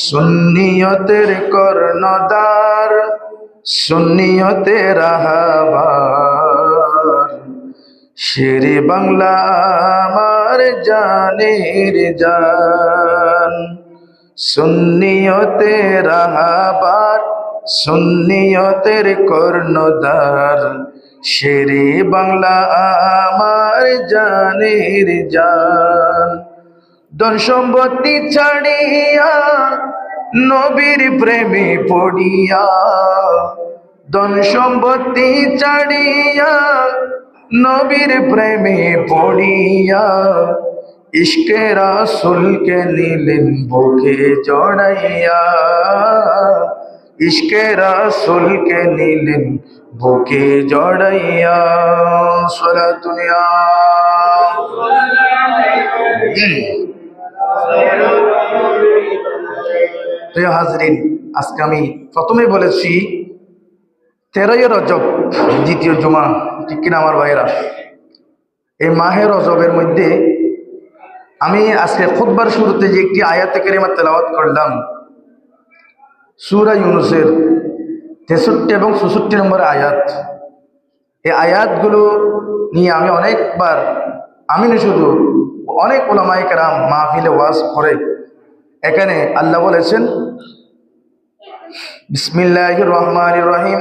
সুন্নিয়তের কর্ণধার, সুন্নিয়তের রাহবার, শেরে বাংলা আমার জানের জান। সুন্নিয়তের রাহবার, সুন্নিয়তের কর্ণধার, শেরে বাংলা আমার জানের জান। ধন সম্পত্তি ছাড়িয়া নবীর প্রেমে পড়িয়া, ধন সম্পত্তি ছাড়িয়া নবীর প্রেমে পড়িয়া, ইশকে রাসূলকে নিলেন বুকে জড়াইয়া, ইশকে রাসূলকে নিলেন বুকে জড়াইয়া। সালাতুন ইয়া প্রিয় হাজরিন, আজকে আমি প্রথমে বলেছি 13ই রজব, দ্বিতীয় জুমা, ঠিক কিনা আমার ভাইয়েরা? এই মাহে রজবের মধ্যে আমি আজকে খুতবার শুরুতে যে একটি আয়াতে কারিমা তেলাওয়াত করলাম, সূরা ইউনূসের 63 এবং 64 নম্বর আয়াত। এই আয়াতগুলো নিয়ে আমি অনেকবার, আমি না শুধু, অনেক উলামায়ে কেরাম মাহফিলে ওয়াজ করে। এখানে আল্লাহ বলেছেন, বিসমিল্লাহির রহমানির রহিম,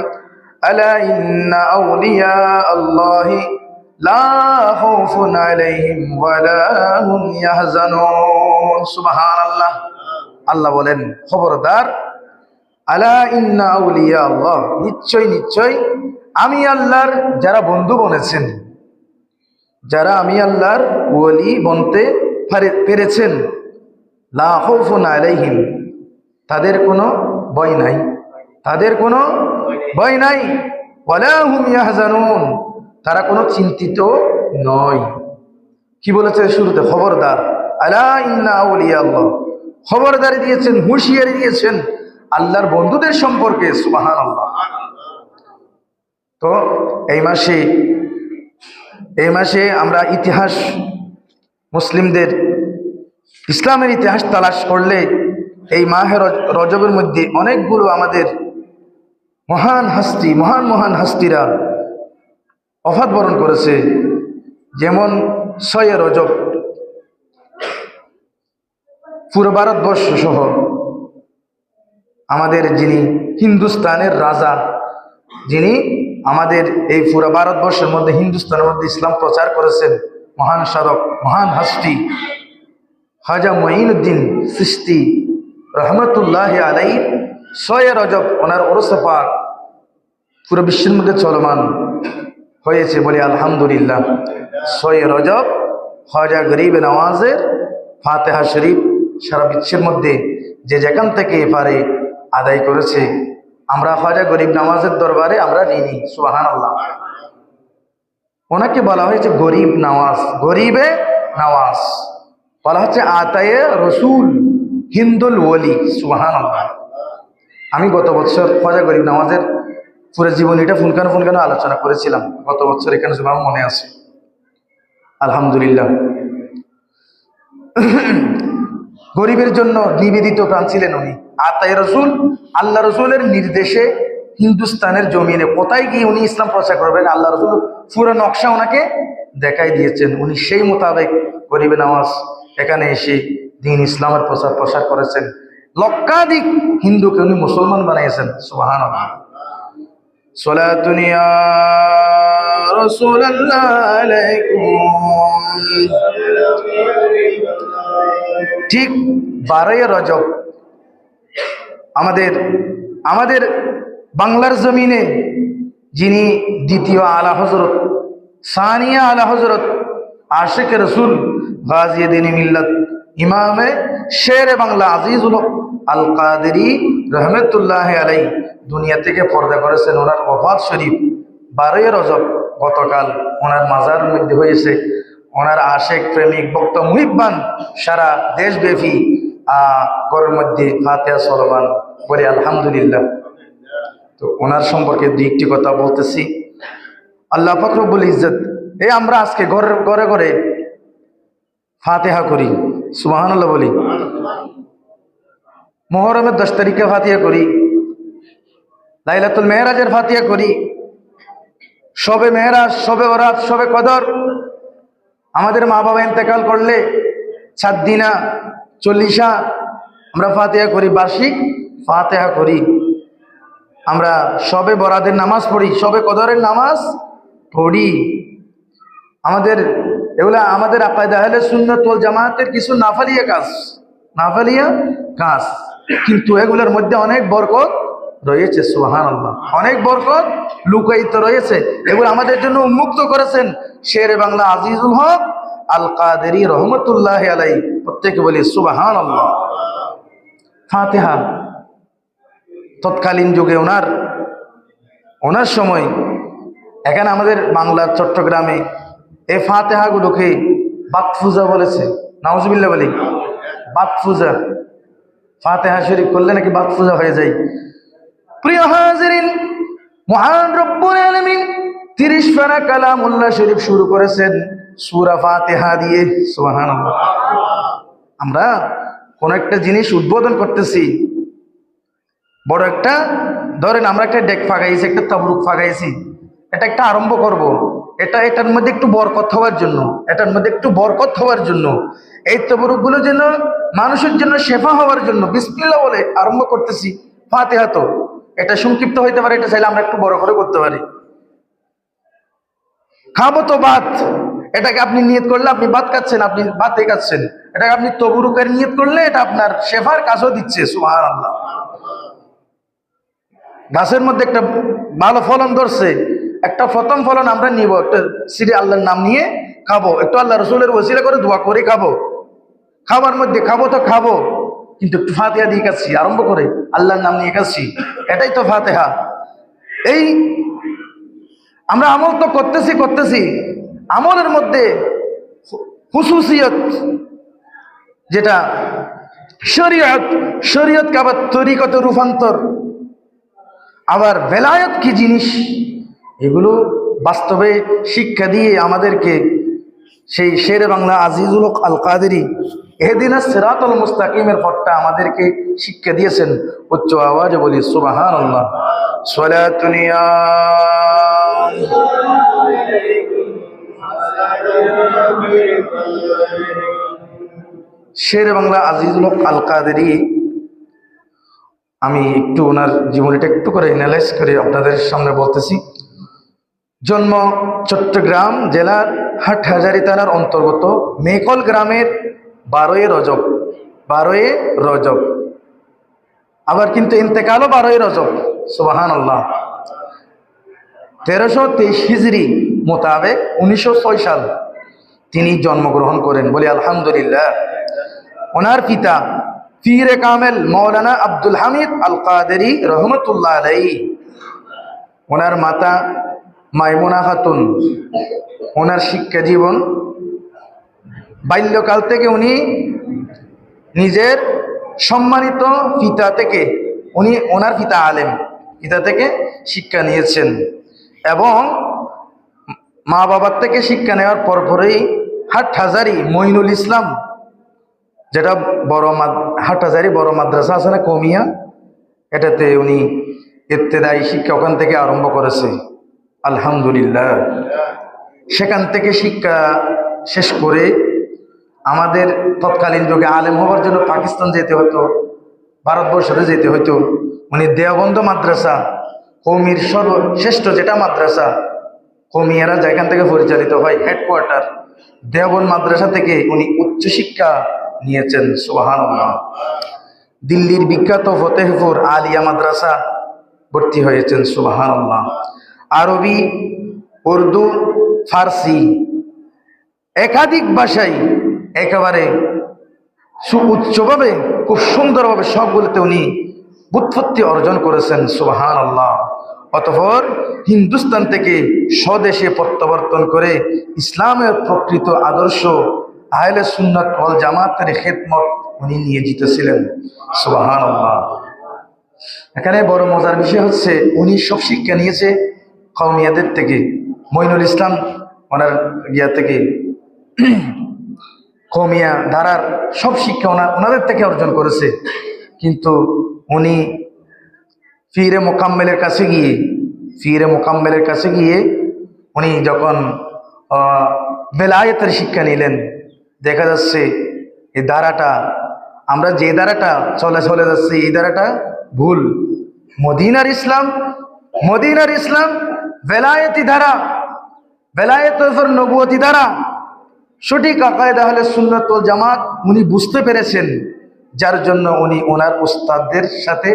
আলা ইন্না আউলিয়া আল্লাহি লা খাউফুন আলাইহিম ওয়া লা হুম ইয়াহজানুন। সুবহানাল্লাহ। আল্লাহ বলেন, খবরদার, আলা ইন্না আউলিয়া আল্লাহ, নিশ্চয় নিশ্চয় আমি আল্লাহর যারা বন্ধু বনেছেন, যারা আমি আল্লাহর ওলি বনতে পেরেছেন, লা খাউফুন আলাইহিম, তাদের কোনো ভয় নাই, তাদের কোনো ভয় নাই, ওয়ালা হুম ইয়াহজানুন, তারা কোনো চিন্তিত নয়। কি বলেছে শুরুতে? খবরদার, আলা ইন্না আউলিয়া আল্লাহ, খবরদারি দিয়েছেন, হুঁশিয়ারি দিয়েছেন আল্লাহর বন্ধুদের সম্পর্কে। সুবহানাল্লাহ। তো এই মাসে আমরা ইতিহাস, মুসলিমদের ইসলামের ইতিহাস তালাশ করলে এই মাহে রজবের মধ্যে অনেকগুলো আমাদের মহান মহান হাস্তিরা ওফাত বরণ করেছে। যেমন 6 রজব পুরো ভারতবর্ষ সহ আমাদের যিনি হিন্দুস্তানের রাজা, যিনি আমাদের এই পুরো ভারতবর্ষের মধ্যে, হিন্দুস্তানের মধ্যে ইসলাম প্রচার করেছেন, মহান সাধক, মহান হাস্তি খাজা মুঈনুদ্দিন চিশতি রহমতুল্লাহ আলাইহি 6 রজব ওনার ওরস পাক পুরো বিশ্বের মধ্যে চলমান হয়েছে, বলি আলহামদুলিল্লাহ। 6 রজব খাজা গরিব নওয়াজের ফাতিহা শরীফ সারা বিশ্বের মধ্যে যে যেখান থেকে পারে আদায় করেছে। আমরা খাজা গরিব নওয়াজের দরবারে আমরা ঋণী। সুবহানাল্লাহ। ওনাকে বলা হয়েছে গরিব নওয়াজ, গরিবে নওয়াজ, বলা হচ্ছে আতায়ে রসুল, হিন্দুল ওলি। সুবহানাল্লাহ। আমি গত বছর খাজা গরিব নওয়াজের পুরো জীবনীটা ফুনকানো আলোচনা করেছিলাম গত বছর এখানে, আমার মনে আছে, আলহামদুলিল্লাহ। গরিবের জন্য নিবেদিত প্রাণ ছিলেন উনি, আতায়ে রসুল। আল্লাহ রসুলের নির্দেশে হিন্দুস্তানের জমিনে কোথায় গিয়ে উনি ইসলাম প্রচার করবেন, আল্লাহ রসুল পুরো নকশা ওনাকে দেখাই দিয়েছেন। উনি সেই মোতাবেক গরিবে নওয়াজ এখানে এসে দ্বীন ইসলামের প্রসার করেছেন। লক্ষাধিক হিন্দুকে উনি মুসলমান বানিয়েছেন। সুবহানাল্লাহ। সালাতুন ইয়া রাসূলুল্লাহ আলাইকুম। ঠিক 12 রজব আমাদের বাংলার জমিনে যিনি দ্বিতীয় আলা হজরত, সানিয়া আলা হজরত, আশিক রসুল, গাজী দ্বীন মিল্লাত, ইমামে শেরে বাংলা আজিজুল হক আল কাদেরী রহমতুল্লাহ আলাই দুনিয়া থেকে পর্দা করেছেন। ওনার ওফাত শরীফ 12 রজব গতকাল ওনার মাজার মধ্যে হয়েছে। ওনার আশেক, প্রেমিক, ভক্ত, মুহিব্বান সারা দেশব্যাপী ঘরের মধ্যে ফাতিহা চলমান, বলে আলহামদুলিল্লাহ। তো ওনার সম্পর্কে 2-1টি কথা বলতেছি। আল্লাহ পাক রব্বুল ইজ্জত, এই আমরা আজকে ঘরে ঘরে ফাতিহা করি, সুবহানাল্লাহ বলি। মুহররমের 10 তারিখে ফাতিহা করি, লাইলাতুল মেহরাজের ফাতিহা করি, শবে মেহরাজ, শবে বরাত, শবে কদর। আমাদের মা বাবা ইন্তেকাল করলে 7 দিনা 40 আমরা ফাতিহা করি, বার্ষিক ফাতিহা করি। আমরা শবে বরাতের নামাজ পড়ি, শবে কদরের নামাজ পড়ি। এগুলা আমাদের আকায়েদে আহলে সুন্নাত ওয়াল জামাতের কিছু নাফালিয়া কাজ, কিন্তু এগুলোর মধ্যে অনেক বরকত রয়েছে। সুবহানাল্লাহ, অনেক বরকত লুকায়িত রয়েছে। এগুলো আমাদের জন্য উন্মুক্ত করেছেন শেরে বাংলা আজিজুল হক আল কাদেরী রহমতুল্লাহ আলাইহি। প্রত্যেকে বলি সুবহানাল্লাহ। ফাতিহা তৎকালীন যুগে ওনার সময় এখানে আমাদের বাংলার চট্টগ্রামে এই ফাতিহাগুলোকে বাতফুজা বলেছে। নাউজুবিল্লাহ বলি, বাতফুজা। ফাতিহা শরীফ করলে নাকি বাতফুজা হয়ে যায়। প্রিয় হাজিরিন, মহান রব্বুল আলামিন 30 পারা কালামুল্লাহ শরীফ শুরু করেছেন সূরা ফাতিহা দিয়ে। সুবহানাল্লাহ। আমরা কোন একটা জিনিস উদ্বোধন করতেছি, বড় একটা, ধরেন আমরা একটা ডেক ফাঁকাইছি, একটা তাবরুক ফাঁকাইছি, এটা একটা আরম্ভ করব, এটার মধ্যে একটু বরকত হওয়ার জন্য, এই তাবরুকগুলো যেন মানুষের জন্য শেফা হওয়ার জন্য বিসমিল্লাহ বলে আরম্ভ করতেছি। ফাতিহা তো এটা সংক্ষিপ্ত হইতে পারে, এটা চাইলে আমরা একটু বড় করে করতে পারি। খাবো তো ভাত, এটাকে আপনি নিয়ত করলে আপনি ভাত খাচ্ছেন, আপনি ভাতে খাচ্ছেন। এটাকে আপনি তবরুকের নিয়ত করলে এটা আপনার শেফার কাজও দিচ্ছে। সুবহানাল্লাহ। গাছের মধ্যে একটা ভালো ফলন ধরছে, একটা প্রথম ফলন আমরা নিব, একটা সিরি আল্লাহর নাম নিয়ে খাবো, একটু আল্লাহ রসুলের ওসিলা করে দোয়া করে খাবো। খাবার মধ্যে খাবো, কিন্তু একটু ফাতিহা দিয়ে খাচ্ছি, আরম্ভ করে আল্লাহর নাম নিয়ে খাচ্ছি, এটাই তো ফাতিহা। এই আমরা আমল তো করতেছি, আমলের মধ্যে হুসুসিয়ত, যেটা শরীয়ত আবার তরিকত রূপান্তর, আবার বেলায়েত কি জিনিস, এগুলো বাস্তবে শিক্ষা দিয়ে আমাদেরকে সেই শেরে বাংলা আজিজুল হক আল কাদেরী ইহদিনাস সিরাতাল মুস্তাকিমের পথটা আমাদেরকে শিক্ষা দিয়েছেন। উচ্চ আওয়াজে বলি সুবহানাল্লাহ। সালাতুন ইয়া শেরে বাংলা আজিজুল হক আল কাদেরী, আমি একটু ওনার জীবনীটা একটু করে অ্যানালাইজ করে আপনাদের সামনে বলতেছি। জন্ম চট্টগ্রাম জেলার হাটহাজারী থানার অন্তর্গত মেকল গ্রামের 12 রজব, আবার কিন্তু ইন্তেকালও 12 রজব। সুবহানাল্লাহ। 1323 হিজরি মোতাবেক 1906 সাল তিনি জন্মগ্রহণ করেন, বলি আলহামদুলিল্লাহ। ওনার পিতা পীরে কামেল মৌলানা আব্দুল হামিদ আল কাদেরী রহমতুল্লাহ আলাইহি, ওনার মাতা মাইমুনা খাতুন। ওনার শিক্ষা জীবন, বাল্যকাল থেকে উনি নিজের সম্মানিত পিতা থেকে, ওনার পিতা আলেম, পিতা থেকে শিক্ষা নিয়েছেন এবং মা বাবার থেকে শিক্ষা নেওয়ার পরপরই হাটহাজারী মঈনুল ইসলাম, যেটা হাটহাজারী বড় মাদ্রাসা আছে না কমিয়া, এটাতে উনি ইবতেদায়ী শিক্ষা ওখান থেকে আরম্ভ করেছে। আলহামদুলিল্লাহ। সেখান থেকে শিক্ষা শেষ করে আমাদের তৎকালীন যুগে আলেম হওয়ার জন্য পাকিস্তান যেতে হতো, ভারতবর্ষে যেতে হতো। উনি দেওবন্দ মাদ্রাসা, কৌমির সর্বশ্রেষ্ঠ যেটা মাদ্রাসা, কৌমিয়ারা যেখান থেকে পরিচালিত হয়, হেডকোয়ার্টার দেওবন্দ মাদ্রাসা থেকে উনি উচ্চশিক্ষা নিয়েছেন। সুবহানাল্লাহ। দিল্লির বিখ্যাত ফতেহপুর আলিয়া মাদ্রাসা ভর্তি হয়েছেন। সুবহানাল্লাহ। আরবি, উর্দু, ফার্সি একাধিক ভাষায় একেবারে সুউচ্চভাবে, খুব সুন্দরভাবে সবগুলোতে উনি ব্যুৎপত্তি অর্জন করেছেন। সুবহানাল্লাহ। অতঃপর হিন্দুস্তান থেকে স্বদেশে প্রত্যাবর্তন করে ইসলামের প্রকৃত আদর্শ আহলে সুন্নাত ওয়াল জামাতের খেদমত উনি নিয়োজিত ছিলেন। সুবহানাল্লাহ। এখানে বড় মজার বিষয় হচ্ছে, উনি সব শিক্ষা নিয়েছে কওমিয়াদের থেকে, মঈনুল ইসলাম ওনার থেকে, কওমিয়া ধারার সব শিক্ষা ওনাদের থেকে অর্জন করেছে। কিন্তু উনি পীরে মোকাম্মেলের কাছে গিয়ে উনি যখন বেলায়েতের শিক্ষা নিলেন, দেখা যাচ্ছে এই ধারাটা, আমরা যে ধারাটা চলে যাচ্ছে এই ধারাটা ভুল। মদিনার ইসলাম বেলায়েতি ধারা, বেলায়েত নবুয়তি ধারা, সঠিক আকায়েদে আহলে সুন্নাত ওয়াল জামাত উনি বুঝতে পেরেছেন, যার জন্য উনি ওনার উস্তাদদের সাথে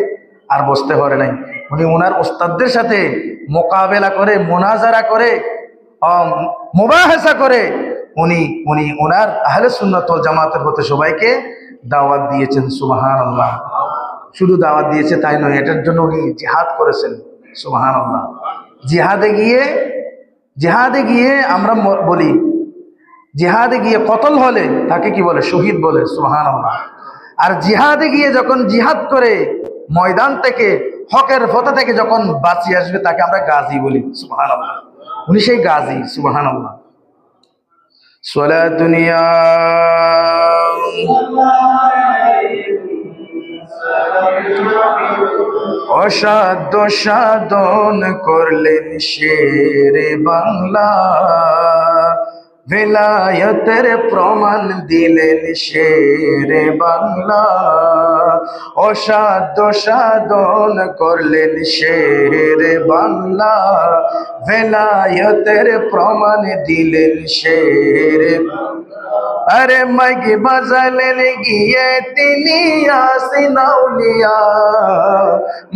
আর বসতে পারে নাই। উনি ওনার উস্তাদদের সাথে মোকাবেলা করে, মুনাজারা করে, মুবাহাসা করে উনি ওনার আহলে সুন্নাত ওয়াল জামাতের হতে সবাইকে দাওয়াত দিয়েছেন। সুবহানাল্লাহ। শুধু দাওয়াত দিয়েছে তাই নয়, এটার জন্য উনি জিহাদ করেছেন। সুবহানাল্লাহ। জিহাদে গিয়ে আমরা বলি, জিহাদে গিয়ে কতল হলে তাকে কি বলে? শহীদ বলে। সুবহানাল্লাহ। আর জিহাদে গিয়ে যখন জিহাদ করে ময়দান থেকে, হকের পথে থেকে যখন বাঁচি আসবে তাকে আমরা গাজী বলি। সুবহানাল্লাহ। উনি সেই গাজী। সুবহানাল্লাহ। সালাতুন ইয়া অসাধ্য সাধন করলেন শেরে বাংলা, বেলায়েতের প্রমাণ দিলেন শেরে বাংলা। অসাধ্য সাধন করলেন শেরে বাংলা, বেলায়েতের প্রমাণ দিলেন শেরে। अरे माइक बजालेन गिए तिनी यासीन औलिया,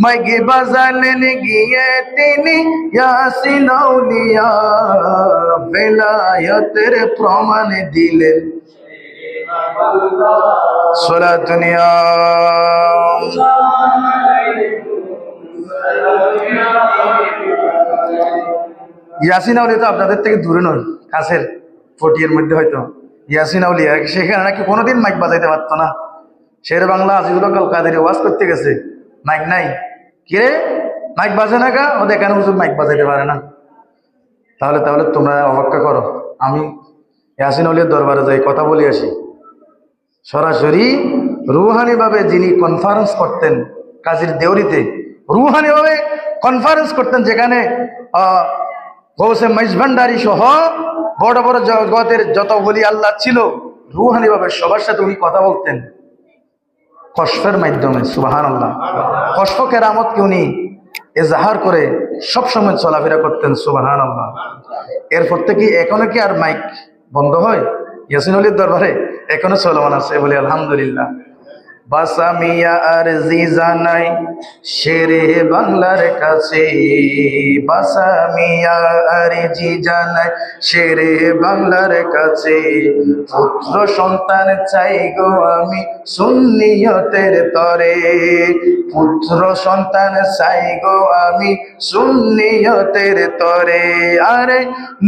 माइक बजालेन गिए तिनी यासीन औलिया, बेलायतेर प्रमाण दिलेन सालातुन या ইয়াসিন আউলিয়া। তো আপনাদের থেকে দূরে নয়, কাছের ফটিয়ার মধ্যে হয়তো ইয়াসিন আউলিয়া, সেখানে নাকি কোনোদিন মাইক বাজাইতে পারতো না। শের বাংলা আজিজুল হক আল কাদেরী ওয়াজ করতে গেছে, মাইক নাই। কিরে মাইক বাজে না গা? ওদের কেন হুজুর মাইক বাজাইতে পারে না? তাহলে তোমরা অপেক্ষা করো, আমি ইয়াসিন আউলিয়ার দরবারে যাই, কথা বলে আসি। সরাসরি রুহানিভাবে যিনি কনফারেন্স করতেন কাজীর দেউরিতে, রুহানিভাবে কনফারেন্স করতেন, যেখানে গৌসে মাইজভান্ডারি সহ বড় বড় জগতের যত ওলি আল্লাহ ছিল, রুহানিভাবে সবার সাথে উনি কথা বলতেন কশফের মাধ্যমে। সুবহানাল্লাহ। কশফ কেরামতকে উনি এজাহার করে সবসময় চলাফেরা করতেন। সুবহানাল্লাহ। এরপর থেকে এখনো কি আর মাইক বন্ধ হয়? ইয়াসিন আউলিয়ার দরবারে এখনো চলমান আছে, বলি আলহামদুলিল্লাহ। বাসামিয়া আরজি জানাই শেরে বাংলার কাছে, বাসামিয়া আরজি জানাই শেরে বাংলার কাছে, পুত্র সন্তান চাই গো আমি সুন্নিয়তের তরে, পুত্র সন্তান চাই গো আমি সুন্নিয়তের তরে। আরে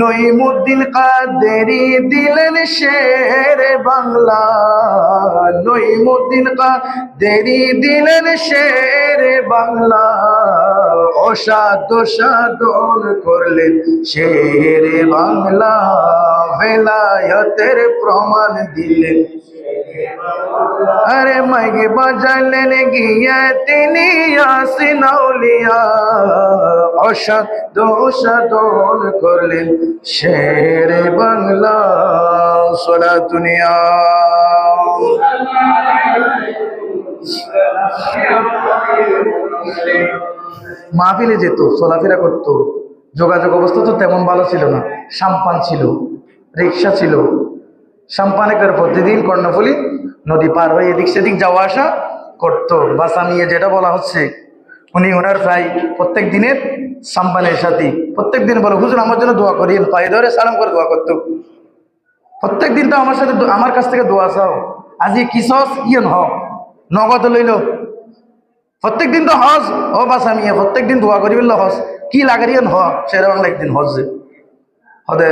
নঈমুদ্দিন কাদেরী দিলেন শেরে বাংলা, নঈমুদ্দিন কাদেরী দিলেন শেরে বাংলা, অসাধ্য সাধন করলেন শেরে বাংলা, বেলায়েতের প্রমাণ দিলেন। अरे माइक बजालेन गिए तिनी यासीन औलिया, অসাধ্য সাধন করলেন শেরে বাংলা। সালাতুন ইয়া মাহফিলে যেত, চলাফেরা করতো, যোগাযোগ অবস্থা তো তেমন ভালো ছিল না। সাম্পান ছিল, রিক্সা ছিল, সাম্পানে করে প্রতিদিন কর্ণফুলী নদী পার হয়ে এদিক সেদিক যাওয়া আসা করতো। বাসামিয়ে যেটা বলা হচ্ছে, উনি ওনার প্রায় প্রত্যেক দিনের সাম্পানের সাথী, প্রত্যেক দিন বলো হুজুর আমার জন্য দোয়া করিয়েন, পায়ে ধরে সালাম করে দোয়া করতো। প্রত্যেক দিন তো আমার সাথে, আমার কাছ থেকে দোয়া চাও, আজি কিসস ইয়েন হ নগদ লইল। প্রত্যেক দিন তো হজ, ও বাসামিয়ে প্রত্যেক দিন দোয়া করি বললো হজ কি লাগারিয়েন হ শেরে বাংলা একদিন হজ যে হদে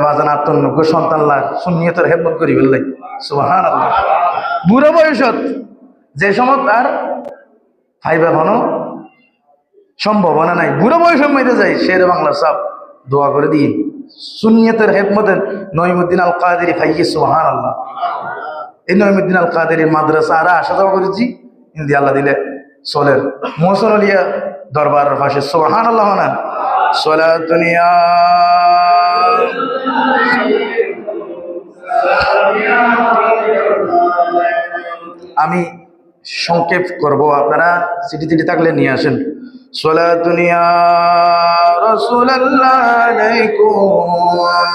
বাজান আত্মনব্য সন্তান লাগ সুন্নিয়তের হেদমত করি বললাই। সুবহানাল্লাহ। বুড়ো বয়সত যে সময় তার ফাইবার হনো সম্ভাবনা নাই, বুড়ো বয়সের মধ্যে যাই শেরে বাংলা সব দোয়া করে দিয়ে সুন্নিয়তের হেদমতে নঈমুদ্দিন আল কাদেরী ফাইয়ে। সুবহানাল্লাহ। এই নঈমুদ্দিন আল কাদেরীর মাদ্রাসা আর আসা যাওয়া করেছি, হিন্দি আল্লাহ দিলে চলের মোহসন আলিয়া দরবার পাশে সুবহানাল্লাহ না সলাতুনিয়া আমি সংক্ষেপ করব, আপনারা চিঠি চিঠি থাকলে নিয়ে আসেন। সলাতুনিয়া রাসূলুল্লাহ আলাইকুম।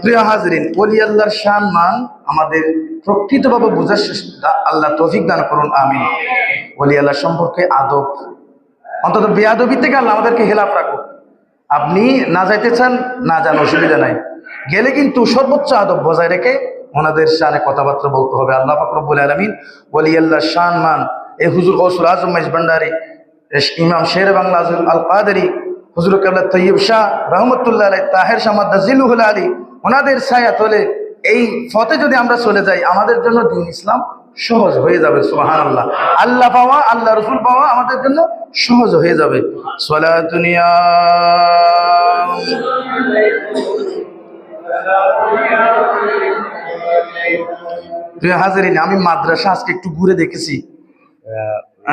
প্রিয় হাজরিন, ওলি আল্লাহর শান মান আমাদের প্রকৃতভাবে বোঝার চেষ্টা আল্লাহ তৌফিক দান করুন, আমিন। ওলি আল্লাহ সম্পর্কে আদব, অন্তত বেয়াদবি থেকে আল্লাহ আমাদেরকে হেলাফ রাখুন। আপনি না যাইতে চান না যান, অসুবিধা নাই, গেলে কিন্তু সর্বোচ্চ আদব বজায় রেখে ওনাদের শানে কথাবার্তা বলতে হবে। আল্লাহ পাক রব্বুল আলামিন ওলি আল্লাহর শান মান এই হুজুর গৌসুল আজম মাইজ ভান্ডারী, ইমাম শের বাংলা আল কাদেরী, হুজুর কেবলা তৈয়ব শাহ রহমতুল্লাহ আলাইহি, তাহের শাহ মাদ্দাজিলুল আলী, ওনাদের ছায়া তলে এই পথে যদি আমরা চলে যাই, আমাদের জন্য দ্বীন ইসলাম সহজ হয়ে যাবে। সুবহানাল্লাহ, আল্লাহ পাওয়া, আল্লাহ রসুল পাওয়া আমাদের জন্য সহজ হয়ে যাবে। সলাতুনিয়া প্রিয় হাজরিন, আমি মাদ্রাসা আজকে একটু ঘুরে দেখেছি।